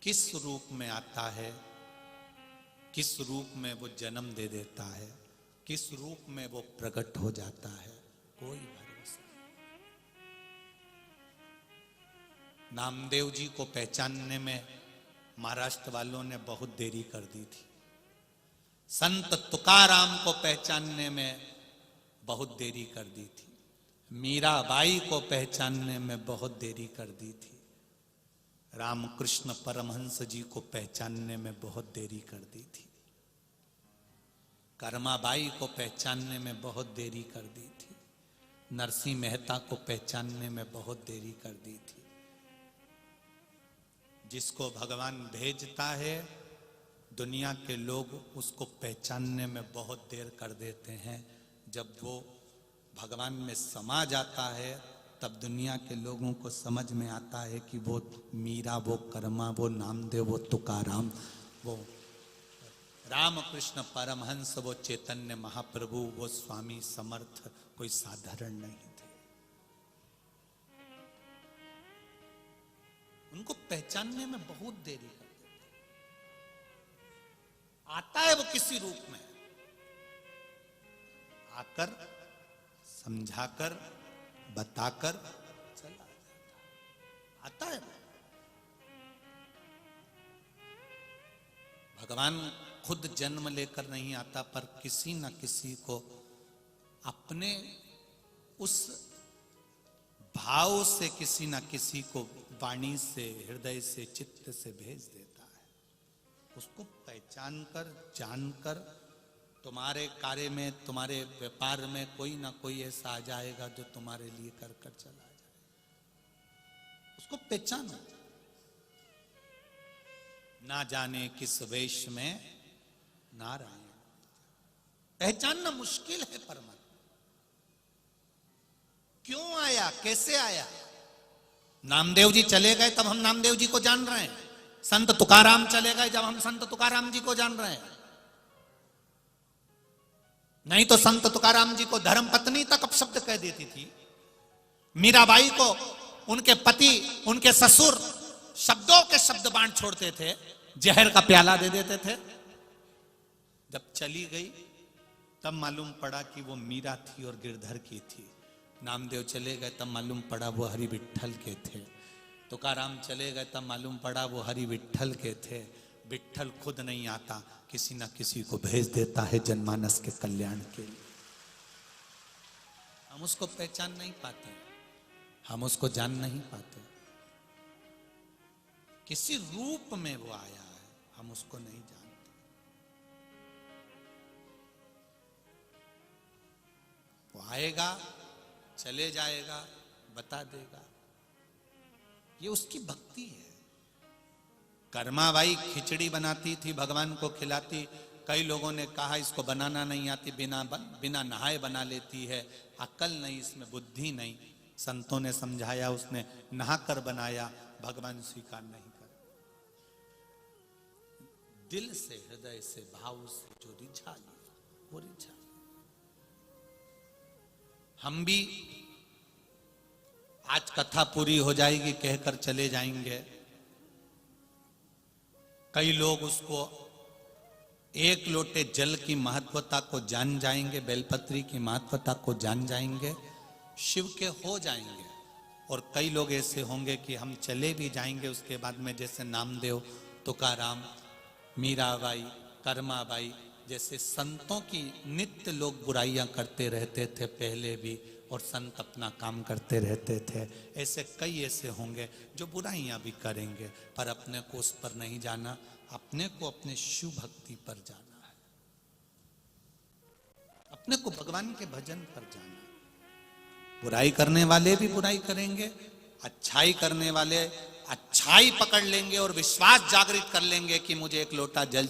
किस रूप में आता है, किस रूप में वो जन्म दे देता है, किस रूप में वो प्रकट हो जाता है, कोई भरोसा नहीं। नामदेव जी को पहचानने में महाराष्ट्र वालों ने बहुत देरी कर दी थी। संत तुकाराम को पहचानने में बहुत देरी कर दी थी। मीराबाई को पहचानने में बहुत देरी कर दी थी। रामकृष्ण परमहंस जी को पहचानने में बहुत देरी कर दी थी। कर्माबाई को पहचानने में बहुत देरी कर दी थी। नरसिंह मेहता को पहचानने में बहुत देरी कर दी थी। जिसको भगवान भेजता है, दुनिया के लोग उसको पहचानने में बहुत देर कर देते हैं। जब वो भगवान में समा जाता है, तब दुनिया के लोगों को समझ में आता है कि वो मीरा, वो कर्मा, वो नामदेव, वो तुकाराम, वो रामकृष्ण परमहंस, वो चैतन्य महाप्रभु, वो स्वामी समर्थ कोई साधारण नहीं थे। उनको पहचानने में बहुत देरी कर देते। आता है वो किसी रूप में, आकर समझाकर बताकर चला जाता। आता है वो। भगवान खुद जन्म लेकर नहीं आता, पर किसी न किसी को अपने उस भाव से, किसी न किसी को वाणी से, हृदय से, चित्त से भेज देता है। उसको पहचान कर, जानकर तुम्हारे कार्य में, तुम्हारे व्यापार में कोई ना कोई ऐसा आ जाएगा जो तुम्हारे लिए कर कर चला जाए। उसको पहचानो। ना जाने किस वेश में नारायण, पहचानना मुश्किल है परमात्मा। क्यों आया, कैसे आया? नामदेव जी चले गए तब हम नामदेव जी को जान रहे हैं। संत तुकाराम चले गए जब हम संत तुकाराम जी को जान रहे हैं। नहीं तो संत तुकाराम जी को धर्म पत्नी तक अपशब्द कह देती थी। मीराबाई को उनके पति, उनके ससुर शब्दों के शब्द बांट छोड़ते थे, जहर का प्याला दे देते थे। जब चली गई तब मालूम पड़ा कि वो मीरा थी और गिरधर की थी। नामदेव चले गए तब मालूम पड़ा वो हरि विट्ठल के थे। तुकाराम चले गए तब मालूम पड़ा वो हरि विट्ठल के थे। विट्ठल खुद नहीं आता, किसी न किसी को भेज देता है जनमानस के कल्याण के लिए। हम उसको पहचान नहीं पाते, हम उसको जान नहीं पाते। किसी रूप में वो आया है, हम उसको नहीं जानते। वो आएगा, चले जाएगा, बता देगा। ये उसकी भक्ति है। कर्माबाई खिचड़ी बनाती थी, भगवान को खिलाती। कई लोगों ने कहा इसको बनाना नहीं आती, बिना नहाए बना लेती है, अकल नहीं, इसमें बुद्धि नहीं। संतों ने समझाया, उसने नहाकर बनाया, भगवान स्वीकार नहीं कर। दिल से, हृदय से, भाव से जो रिझा लिया वो रिझा। हम भी आज कथा पूरी हो जाएगी कहकर चले जाएंगे। कई लोग उसको एक लोटे जल की महत्वता को जान जाएंगे, बेलपत्री की महत्वता को जान जाएंगे, शिव के हो जाएंगे। और कई लोग ऐसे होंगे कि हम चले भी जाएंगे उसके बाद में, जैसे नामदेव, तुकाराम, मीराबाई, कर्माबाई जैसे संतों की नित्य लोग बुराइयां करते रहते थे पहले भी, और संत अपना काम करते रहते थे। ऐसे कई ऐसे होंगे जो बुराइयां भी करेंगे, पर अपने को उस पर नहीं जाना, अपने को अपने शिव भक्ति पर जाना है, अपने को भगवान के भजन पर जाना है। बुराई करने वाले भी बुराई करेंगे, अच्छाई करने वाले अच्छाई पकड़ लेंगे और विश्वास जागृत कर लेंगे कि मुझे एक लोटा जल